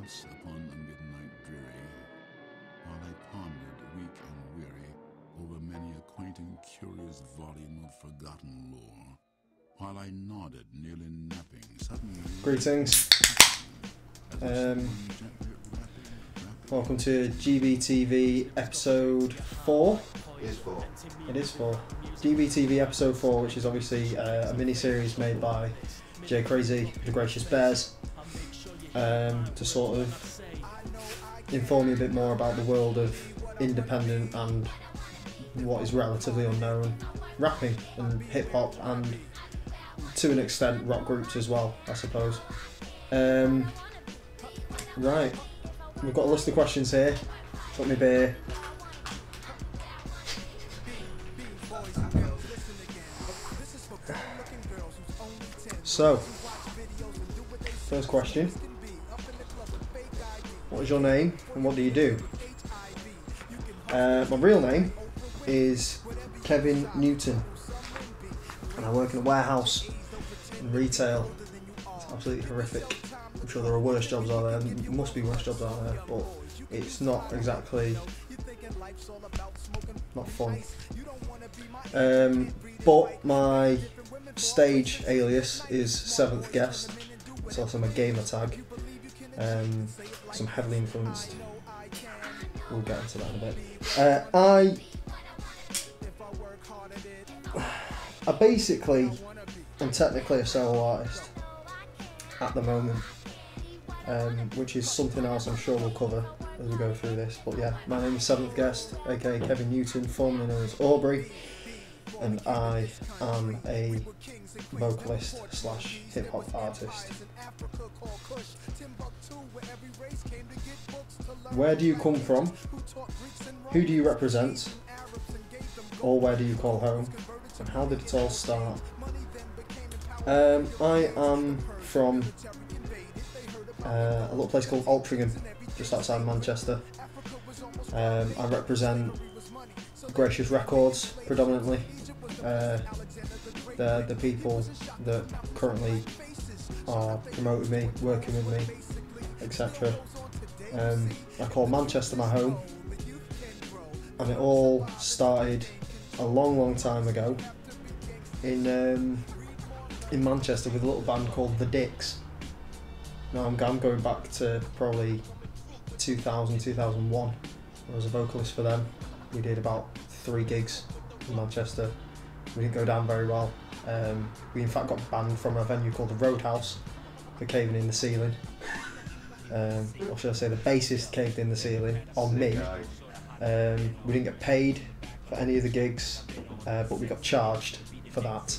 Once upon a midnight dreary, while I pondered, weak and weary, over many a quaint and curious volume of forgotten lore, while I nodded, nearly napping, suddenly... Greetings. Welcome to GBTV episode 4. It is 4. It is 4. GBTV episode 4, which is obviously a mini-series made by J the Gracious Bears, to sort of inform you a bit more about the world of independent and what is relatively unknown rapping and hip-hop, and to an extent rock groups as well, I suppose. Right, we've got a list of questions here. Got me beer. So, first question. What is your name and what do you do? My real name is Kevin Newton, and I work in a warehouse in retail. It's absolutely horrific. I'm sure there are worse jobs out there. There must be worse jobs out there, but it's not exactly not fun. But my stage alias is 7th Guest. It's also my gamer tag. I'm heavily influenced. We'll get into that in a bit. I basically am technically a solo artist at the moment, which is something else I'm sure we'll cover as we go through this. But yeah, my name is 7th Guest, aka Kevin Newton, formerly known as Aubrey, and I am a vocalist slash hip hop artist. Where do you come from? Who do you represent? Or where do you call home? And how did it all start? I am from a little place called Altrincham, just outside Manchester. I represent Gracious Records predominantly. They're the people that currently are promoting me, working with me, etc. I call Manchester my home, and it all started a long time ago in Manchester with a little band called The Dicks. Now I'm going back to probably 2000, 2001. I was a vocalist for them. We did about 3 gigs in Manchester. We didn't go down very well. We in fact got banned from a venue called the Roadhouse for caving in the ceiling. Or should I say the bassist caved in the ceiling on me. We didn't get paid for any of the gigs, but we got charged for that.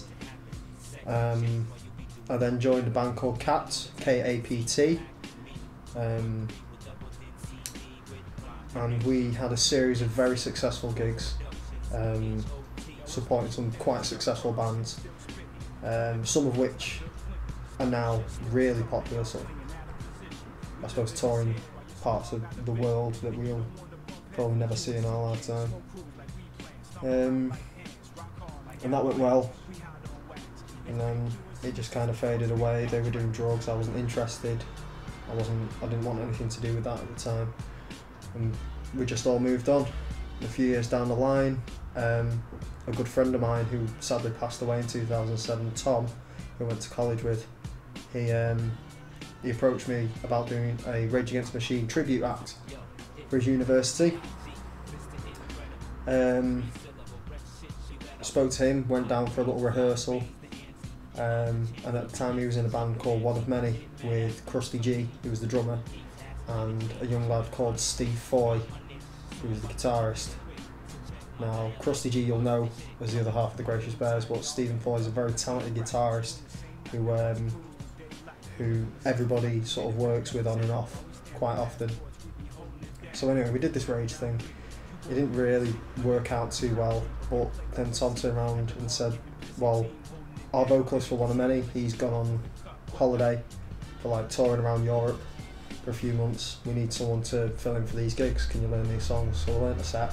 I then joined a band called KAPT, K-A-P-T, and we had a series of very successful gigs, supporting some quite successful bands, some of which are now really popular, so I suppose touring parts of the world that we'll probably never see in our lifetime. And that went well, and then it just kind of faded away. They were doing drugs, I wasn't interested, I didn't want anything to do with that at the time, and we just all moved on. A few years down the line, a good friend of mine who sadly passed away in 2007, Tom, who I went to college with, he approached me about doing a Rage Against the Machine tribute act for his university. Spoke to him, went down for a little rehearsal, and at the time he was in a band called One of Many with Krusty G, who was the drummer, and a young lad called Steve Foy, who was the guitarist. Now, Krusty G you'll know as the other half of the Gracious Bears, but Stephen Foy is a very talented guitarist who everybody sort of works with on and off quite often. So anyway, we did this Rage thing. It didn't really work out too well, but then Tom turned around and said, well, our vocalist for One of Many, he's gone on holiday for like touring around Europe for a few months. We need someone to fill in for these gigs. Can you learn these songs? So I learned a set.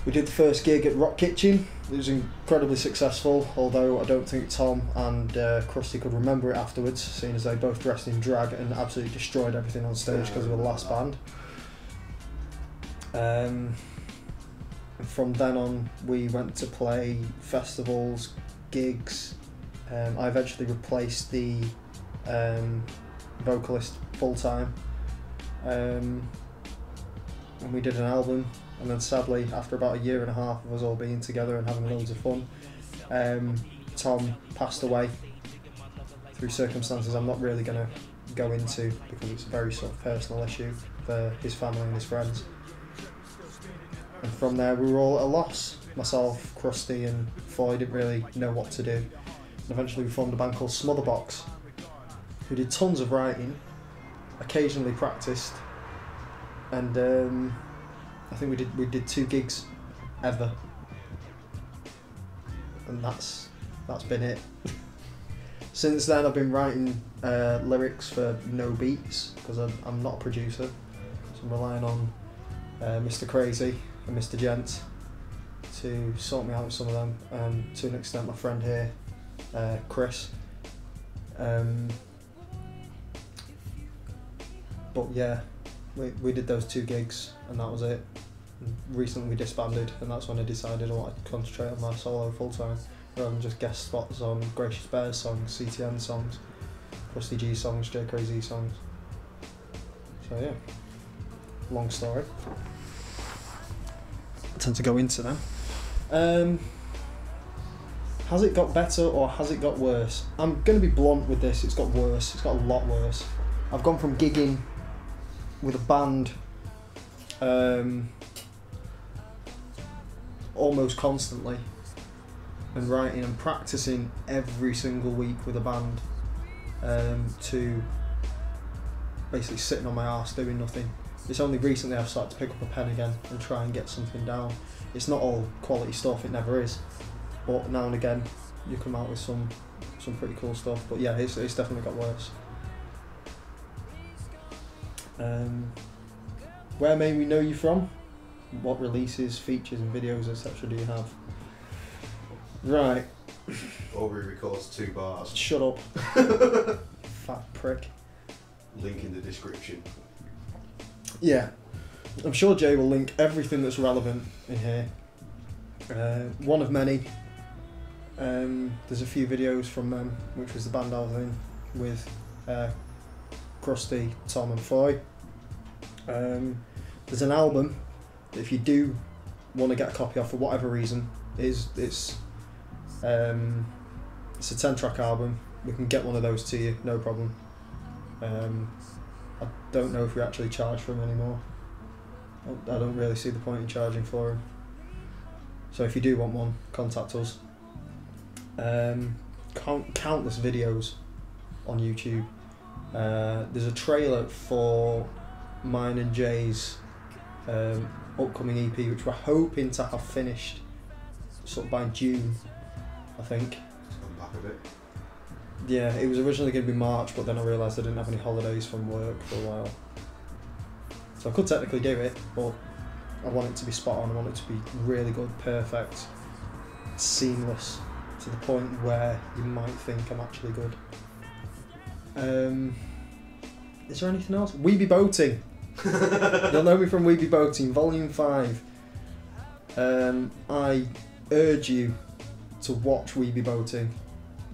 We did the first gig at Rock Kitchen. It was incredibly successful, although I don't think Tom and Krusty could remember it afterwards, seeing as they both dressed in drag and absolutely destroyed everything on stage because we were the last band. From then on, we went to play festivals, gigs. I eventually replaced the vocalist full-time, and we did an album. And then sadly, after about a year and a half of us all being together and having loads of fun, Tom passed away through circumstances I'm not really going to go into because it's a very sort of personal issue for his family and his friends. And from there we were all at a loss. Myself, Krusty and Foy didn't really know what to do. And eventually we formed a band called Smotherbox, who did tons of writing, occasionally practiced, and I think we did 2 gigs ever, and that's been it. Since then I've been writing lyrics for no beats because I'm not a producer, so I'm relying on Mr. Crazy and Mr. Gent to sort me out with some of them, and to an extent my friend here, Chris. But yeah, we did those 2 gigs and that was it. And recently we disbanded, and that's when I decided I wanted to concentrate on my solo full time rather than just guest spots on Gracious Bears songs, CTN songs, Krusty G songs, J Crazy songs. So yeah, long story. I tend to go into them. Has it got better or has it got worse? I'm going to be blunt with this, it's got worse, it's got a lot worse. I've gone from gigging with a band almost constantly and writing and practicing every single week with a band to basically sitting on my arse doing nothing. It's only recently I've started to pick up a pen again and try and get something down. It's not all quality stuff, it never is, but now and again you come out with some pretty cool stuff. But yeah, it's definitely got worse. Where may we know you from? What releases, features and videos, etc. do you have? Right. Aubrey records 2 bars. Shut up. Fat prick. Link in the description. Yeah. I'm sure Jay will link everything that's relevant in here. One of many. There's a few videos from them, which was the band I was in with Krusty, Tom and Foy. There's an album that if you do want to get a copy of for whatever reason, it's a 10-track album. We can get one of those to you, no problem. I don't know if we actually charge for them anymore. I don't really see the point in charging for them. So if you do want one, contact us. Countless videos on YouTube. There's a trailer for mine and Jay's upcoming EP, which we're hoping to have finished sort of by June, I think. On back of it. Yeah, it was originally going to be March, but then I realised I didn't have any holidays from work for a while. So I could technically do it, but I want it to be spot on, I want it to be really good, perfect, seamless, to the point where you might think I'm actually good. Is there anything else? We Be Boating. You'll know me from We Be Boating, Volume 5. I urge you to watch We Be Boating,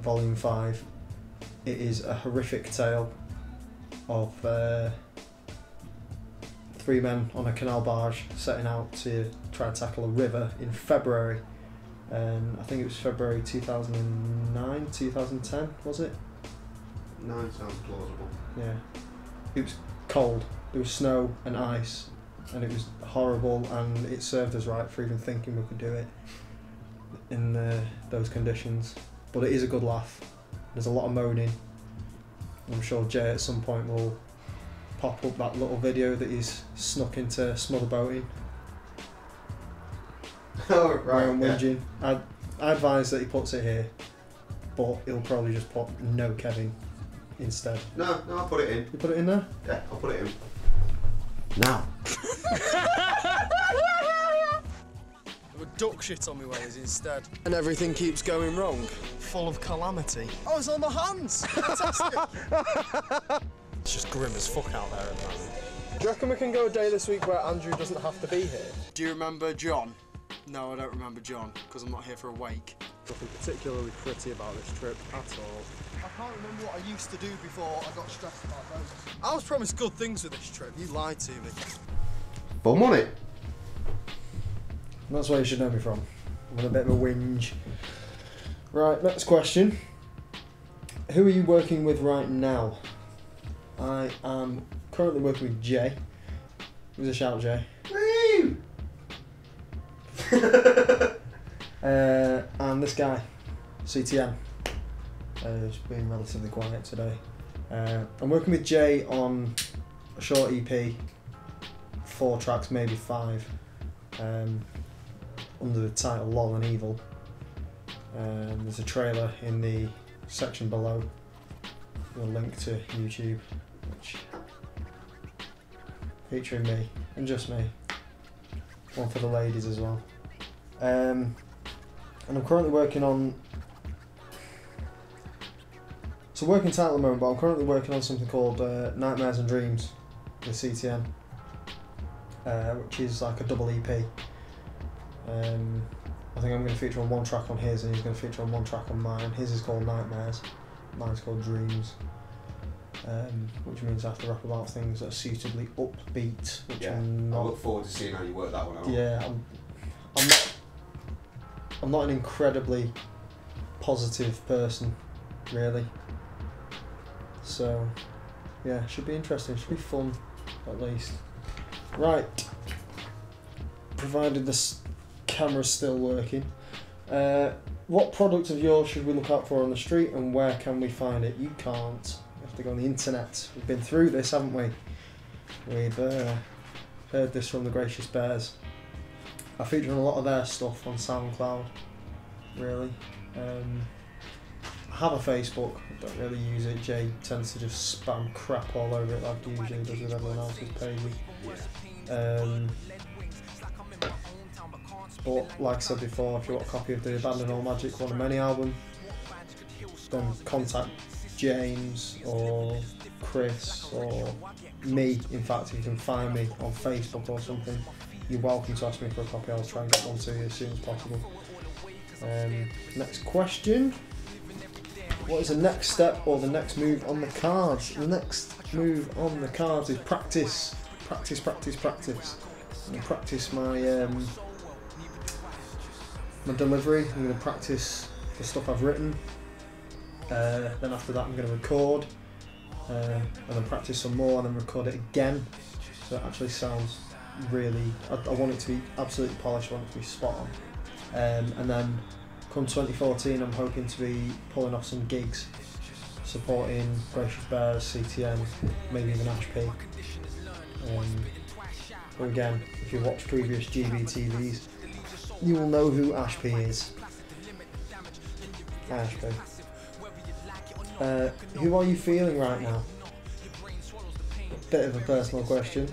Volume 5. It is a horrific tale of 3 men on a canal barge setting out to try and tackle a river in February. I think it was February 2009, 2010, was it? 9 sounds plausible. Yeah. It was cold, there was snow and ice, and it was horrible, and it served us right for even thinking we could do it in those conditions. But it is a good laugh. There's a lot of moaning. I'm sure Jay at some point will pop up that little video that he's snuck into Smother Boating. Oh, right. I'm whinging. I advise that he puts it here, but he'll probably just put no Kevin instead. No, I'll put it in. You put it in there? Yeah, I'll put it in. Now. duck shit on my wellies instead. And everything keeps going wrong. Full of calamity. Oh, it's on my hands! Fantastic! It's just grim as fuck out there at the moment. Do you reckon we can go a day this week where Andrew doesn't have to be here? Do you remember John? No, I don't remember John, because I'm not here for a wake. Nothing particularly pretty about this trip at all. I can't remember what I used to do before I got stressed about those. I was promised good things with this trip. You lied to me. Fun, wasn't it? That's where you should know me from. I'm on a bit of a whinge. Right, next question. Who are you working with right now? I am currently working with Jay. Give us a shout, Jay. Woo! And this guy, CTN, has been relatively quiet today. I'm working with Jay on a short EP, 4 tracks, maybe 5, under the title Lol and Evil. There's a trailer in the section below, with a link to YouTube, which featuring me, and just me. One for the ladies as well. And I'm currently working on... It's a working title at the moment, but I'm currently working on something called Nightmares and Dreams with CTN, which is like a double EP. I think I'm going to feature on 1 track on his, and he's going to feature on 1 track on mine. His is called Nightmares, mine's called Dreams. Which means I have to rap about things that are suitably upbeat, which Yeah, I'm not. I look forward to seeing how you work that one out. Yeah, I'm not an incredibly positive person, really. So, yeah, should be interesting. Should be fun, at least. Right. Provided this camera's still working. What product of yours should we look out for on the street, and where can we find it? You can't. You have to go on the internet. We've been through this, haven't we? We've heard this from the Gracious Bears. I feature on a lot of their stuff on SoundCloud, really. I have a Facebook, I don't really use it. Jay tends to just spam crap all over it like he usually does with everyone else's pages. But like I said before, if you want a copy of the Abandon All Magic One of Many album, then contact James or Chris or me. In fact, if you can find me on Facebook or something, you're welcome to ask me for a copy. I'll try and get one to you as soon as possible. Next question. What is the next step or the next move on the cards? The next move on the cards is practice. Practice, practice, practice. I'm going to practice my my delivery. I'm going to practice the stuff I've written. Then after that I'm going to record. And then practice some more and then record it again. So it actually sounds really... I want it to be absolutely polished, I want it to be spot on. And then come 2014 I'm hoping to be pulling off some gigs supporting Gracious Bears, CTN, maybe even Ash P. But again, if you watch previous GBTVs, you will know who Ash P is. Ash P. Who are you feeling right now? Bit of a personal question.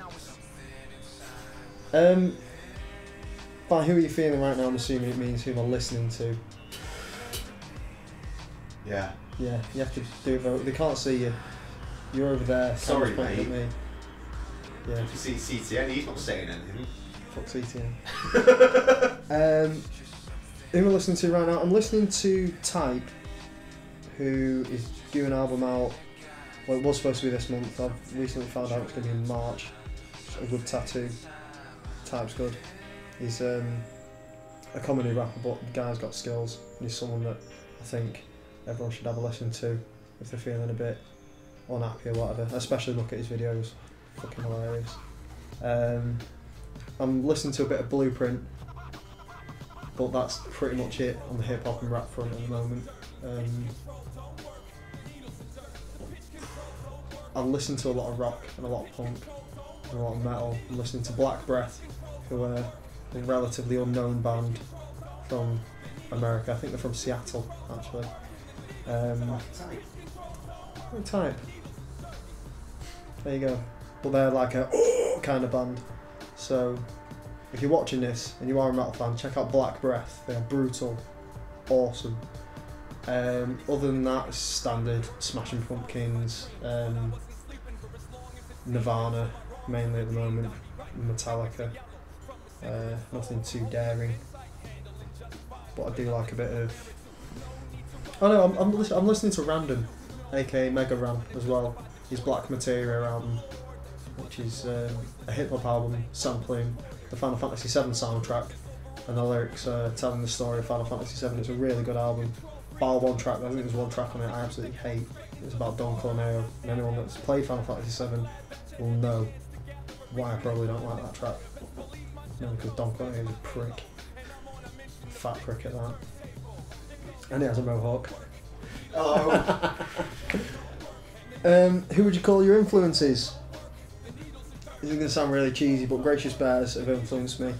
By who are you feeling right now, I'm assuming it means who I'm listening to. Yeah. Yeah, you have to do it, though. They can't see you. You're over there. Sorry, pointing mate. at me. Yeah. You see CTN, he's not saying anything. Fuck CTN. Who am I listening to right now? I'm listening to Type, who is due an album out. Well, it was supposed to be this month. I've recently found out it's going to be in March. A good tattoo. Type's good. He's a comedy rapper, but the guy's got skills. He's someone that I think everyone should have a listen to if they're feeling a bit unhappy or whatever. Especially look at his videos. Fucking hilarious. I'm listening to a bit of Blueprint, but that's pretty much it on the hip hop and rap front at the moment. I listen to a lot of rock and a lot of punk and a lot of metal. I'm listening to Black Breath, who are a relatively unknown band from America. I think they're from Seattle, actually. Type. There you go. But they're like a kind of band. So if you're watching this and you are a metal fan, check out Black Breath. They are brutal, awesome. Other than that, it's standard Smashing Pumpkins, Nirvana mainly at the moment, Metallica. Nothing too daring, but I do like a bit of. Oh no, I'm listening to Random, aka Mega Ran as well. His Black Materia album, which is a hip hop album sampling the Final Fantasy VII soundtrack, and the lyrics telling the story of Final Fantasy VII. It's a really good album. Bar one track, I think there's one track on it I absolutely hate. It's about Don Corneo, and anyone that's played Final Fantasy VII will know why I probably don't like that track. No, because Don Corneo is a prick. A fat prick at that. And he has a mohawk. Hello. Who would you call your influences? This is going to sound really cheesy, but Gracious Bears have influenced me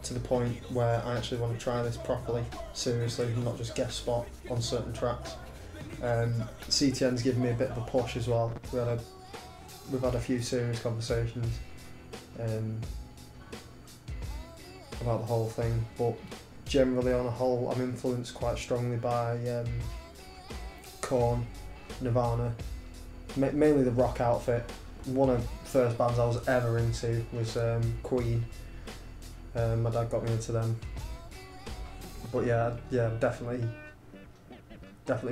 to the point where I actually want to try this properly, seriously, and not just guest spot on certain tracks. CTN's given me a bit of a push as well. We've had a few serious conversations about the whole thing, but generally on a whole I'm influenced quite strongly by Korn, Nirvana, mainly the rock outfit. One of the first bands I was ever into was Queen. My dad got me into them, but yeah, definitely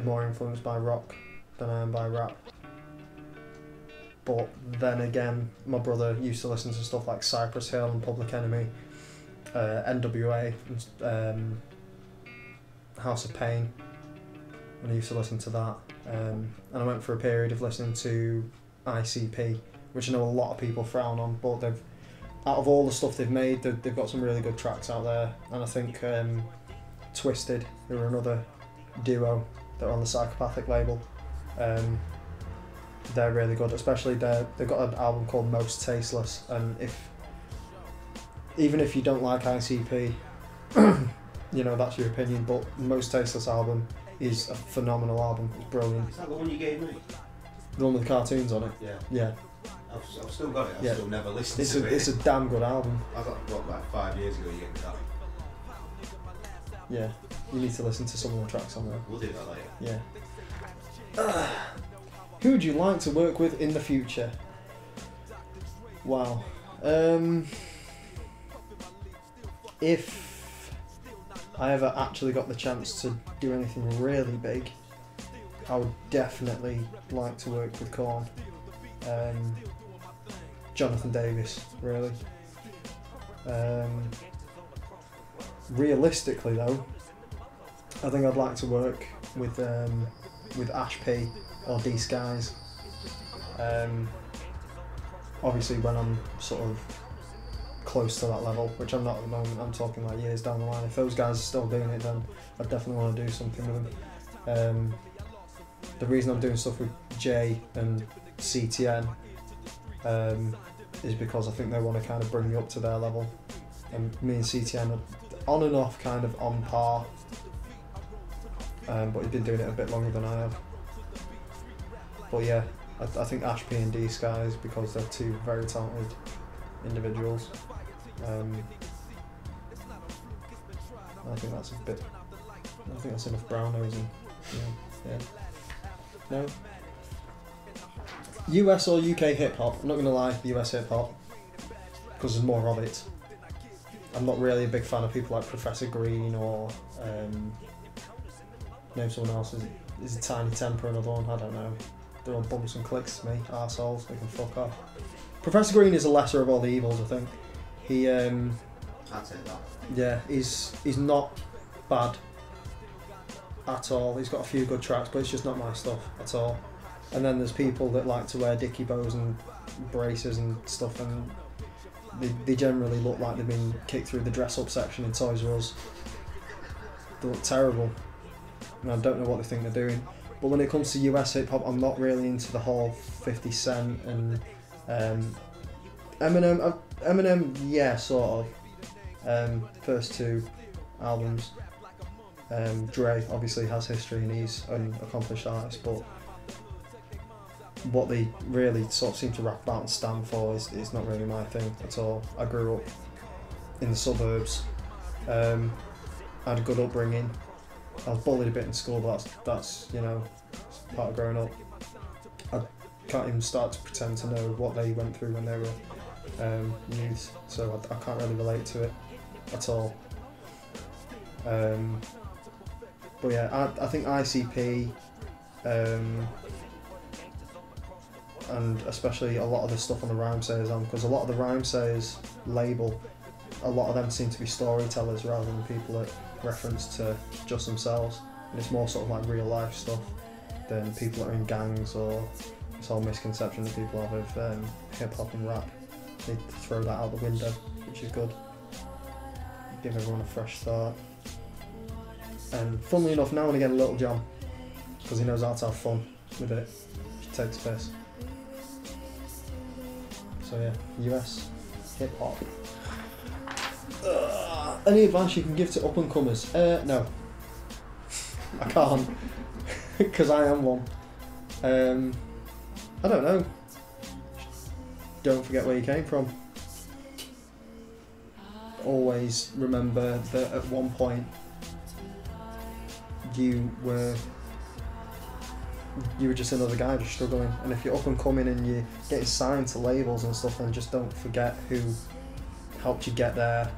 more influenced by rock than I am by rap. But then again, my brother used to listen to stuff like Cypress Hill and Public Enemy, NWA, and House of Pain, and I used to listen to that. And I went for a period of listening to ICP, which I know a lot of people frown on, but out of all the stuff they've made, they've got some really good tracks out there. And I think Twisted, who are another duo that are on the Psychopathic label, they're really good. Especially they've got an album called Most Tasteless, and even if you don't like ICP, you know, that's your opinion, but Most Tasteless album is a phenomenal album. It's brilliant. Is that the one you gave me? The one with the cartoons on it? Yeah. I've still got it. I've still never listened to it. It's a damn good album. I got like 5 years ago you gave me that. Yeah, you need to listen to some of the tracks on there. We'll do that later. Yeah. Who would you like to work with in the future? Wow. If I ever actually got the chance to do anything really big, I would definitely like to work with Korn. Jonathan Davis, really. Realistically though, I think I'd like to work with Ash P or D Skies. Obviously when I'm sort of close to that level, which I'm not at the moment, I'm talking like years down the line. If those guys are still doing it, then I definitely want to do something with them. The reason I'm doing stuff with Jay and CTN is because I think they want to kind of bring me up to their level, and me and CTN are on and off kind of on par, but he's been doing it a bit longer than I have. But yeah, I think Ash P and D Skies, because they're two very talented individuals. I think that's enough brown nosing. Yeah. No. US or UK hip hop? I'm not gonna lie, US hip hop, because there's more of it. I'm not really a big fan of people like Professor Green or name someone else. Is it Tiny Temper, another one? I don't know. They're all bumps and clicks to me, arseholes. They can fuck off. Professor Green is the lesser of all the evils, I think. He I'd say that. Yeah, he's not bad at all. He's got a few good tracks, but it's just not my stuff at all. And then there's people that like to wear dicky bows and braces and stuff, and they generally look like they've been kicked through the dress-up section in Toys R Us. They look terrible, and I don't know what they think they're doing. But when it comes to US hip-hop, I'm not really into the whole 50 Cent and Eminem. Eminem, yeah, sort of. First two albums. Dre obviously has history and he's an accomplished artist, but what they really sort of seem to rap about and stand for is not really my thing at all. I grew up in the suburbs. I had a good upbringing. I was bullied a bit in school, but that's you know, part of growing up. I can't even start to pretend to know what they went through when they were youths, so I can't really relate to it at all. But yeah, I think ICP, and especially a lot of the stuff on the Rhymesayers album, because a lot of the Rhymesayers label, a lot of them seem to be storytellers rather than people that reference to just themselves, and it's more sort of like real life stuff than people that are in gangs, or this whole misconception that people have of hip hop and rap. They throw that out the window, which is good. Give everyone a fresh start. And funnily enough, now and again, a Little John, because he knows how to have fun with it. He takes piss. So yeah, US hip hop. Any advice you can give to up and comers? No, I can't, because I am one. I don't know. Don't forget where you came from. Always remember that at one point you were just another guy just struggling, and if you're up and coming and you're getting signed to labels and stuff, then just don't forget who helped you get there,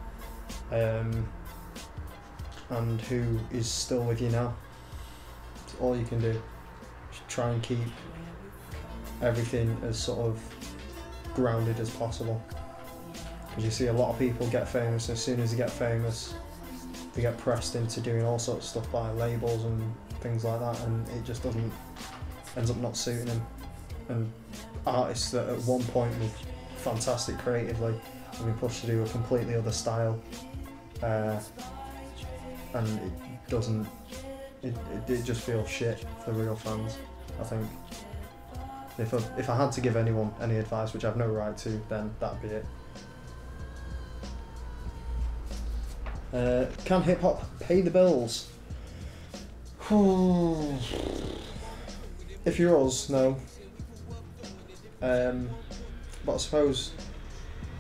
and who is still with you now. It's all you can do. Just try and keep everything as sort of grounded as possible, because you see a lot of people get famous, and as soon as they get famous they get pressed into doing all sorts of stuff by labels and things like that, and it just ends up not suiting them. And artists that at one point were fantastic creatively have been pushed to do a completely other style, and it just feels shit for the real fans. I think if I had to give anyone any advice, which I have no right to, then that'd be it. Can hip hop pay the bills? If you're us, no. But I suppose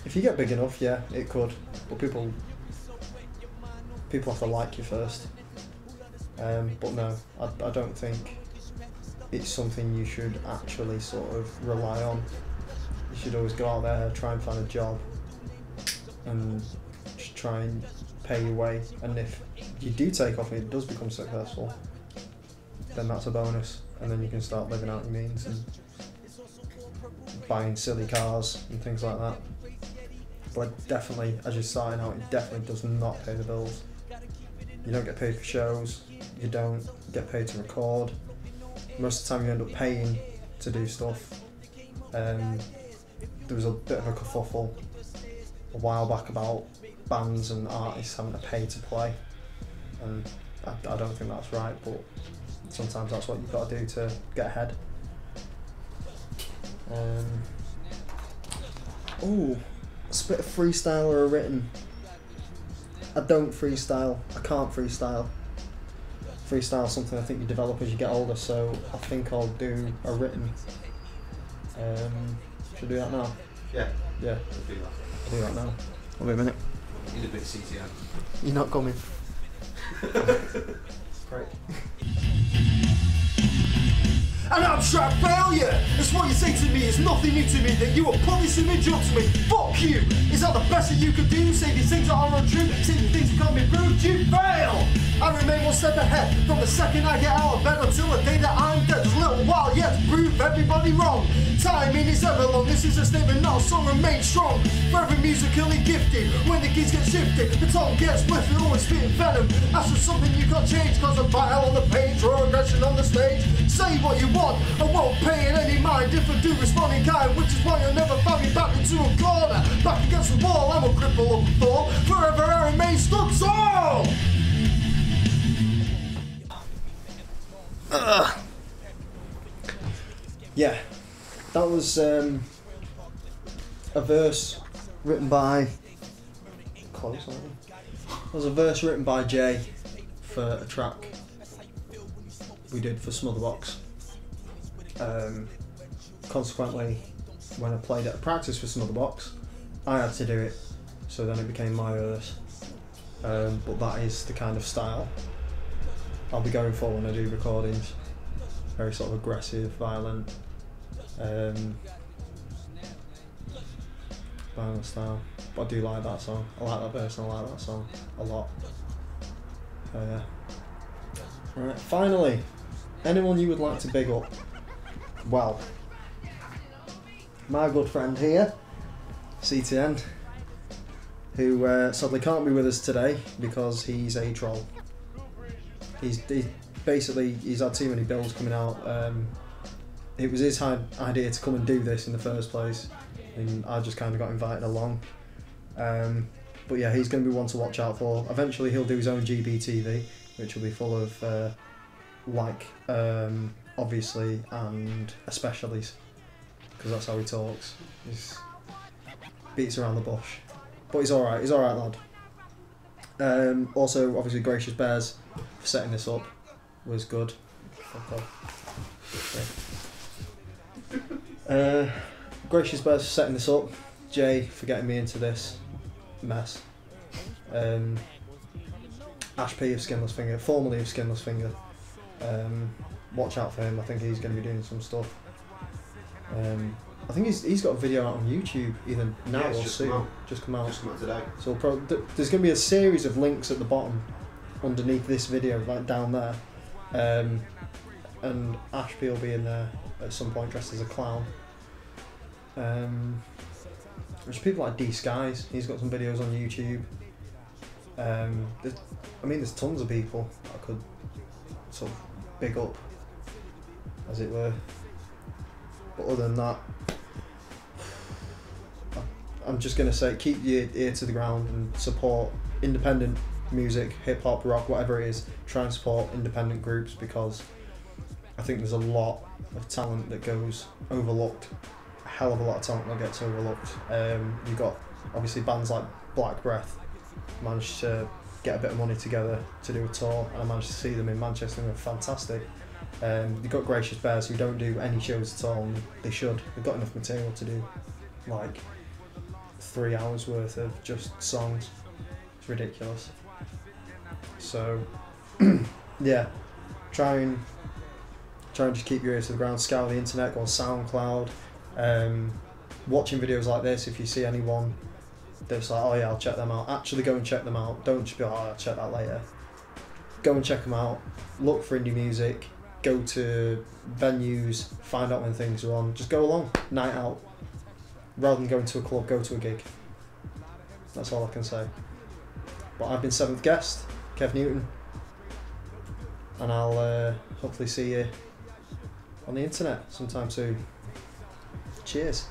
if you get big enough, yeah, it could. But people have to like you first. But no, I don't think it's something you should actually sort of rely on. You should always go out there, try and find a job, and just try and pay your way. And if you do take off and it does become successful, then that's a bonus, and then you can start living out your means and buying silly cars and things like that. But definitely, as you're starting out, it definitely does not pay the bills. You don't get paid for shows, you don't get paid to record. Most of the time you end up paying to do stuff. There was a bit of a kerfuffle a while back about bands and artists having to pay to play, and I don't think that's right, but sometimes that's what you've got to do to get ahead. A spit of freestyle or a written? I don't freestyle. I can't freestyle. Freestyle is something I think you develop as you get older, so I think I'll do a written. Should I do that now? Yeah. Yeah. Do that. I'll do that now. Wait a minute. Need a bit of CTO. You're not coming. Great. An abstract failure! That's what you say to me, it's nothing new to me that you are putting this image up to me. Fuck you! Is that the best that you can do? Say these things that are untrue, say these things that can't be proved, you fail! I remain one step ahead from the second I get out of bed until the day that I'm dead. There's a little while yet to prove everybody wrong. Timing is ever long, this is a statement, not a song, remain strong. Forever musically gifted, when the keys get shifted, the tongue gets lifted, always spitting venom. That's just something you can't change, cause a bile on the page or aggression on the stage. Say what you want, I won't pay in any mind if I do respond in kind, which is why you'll never find me back into a corner. Back against the wall, I'm a cripple of a fall. Forever I remain stood tall! Yeah, that was a verse written by That was a verse written by Jay for a track we did for Smotherbox. consequently, when I played at a practice for some other box, I had to do it, so then it became my verse. But that is the kind of style I'll be going for when I do recordings. Very sort of aggressive, violent, violent style. But I do like that song. I like that verse and I like that song a lot. Yeah. Right, finally, anyone you would like to big up? Well, my good friend here, CTN, who sadly can't be with us today because he's a troll. He's had too many bills coming out. It was his idea to come and do this in the first place, and I just kind of got invited along. But yeah, he's going to be one to watch out for. Eventually he'll do his own GBTV, which will be full of obviously and especiallys, because that's how he talks. He beats around the bush, but he's alright lad. Also obviously Gracious Bears for setting this up was good. Gracious Bears for setting this up, Jay for getting me into this mess, Ash P of Skinless Finger, formerly of Skinless Finger, watch out for him. I think he's going to be doing some stuff. I think he's got a video out on YouTube either now or soon. Just come out today. So there's going to be a series of links at the bottom underneath this video, like down there, and Ash P will be in there at some point dressed as a clown. There's people like D Skies. He's got some videos on YouTube. There's tons of people I could sort of big up, as it were. But other than that, I'm just going to say keep your ear to the ground and support independent music, hip hop, rock, whatever it is. Try and support independent groups, because I think there's a lot of talent that goes overlooked. A hell of a lot of talent that gets overlooked. You've got obviously bands like Black Breath managed to get a bit of money together to do a tour, and I managed to see them in Manchester and they're fantastic. You've got Gracious Bears who don't do any shows at all, and they should. They've got enough material to do like 3 hours worth of just songs. It's ridiculous. So yeah, try and just keep your ears to the ground, scour the internet, go on SoundCloud, watching videos like this. If you see anyone that's like, oh yeah, I'll check them out, actually go and check them out. Don't just be like, oh, I'll check that later. Go and check them out, look for indie music, go to venues, find out when things are on, just go along, night out. Rather than going to a club, go to a gig. That's all I can say. But I've been 7th guest, Kev Newton, and I'll hopefully see you on the internet sometime soon. Cheers.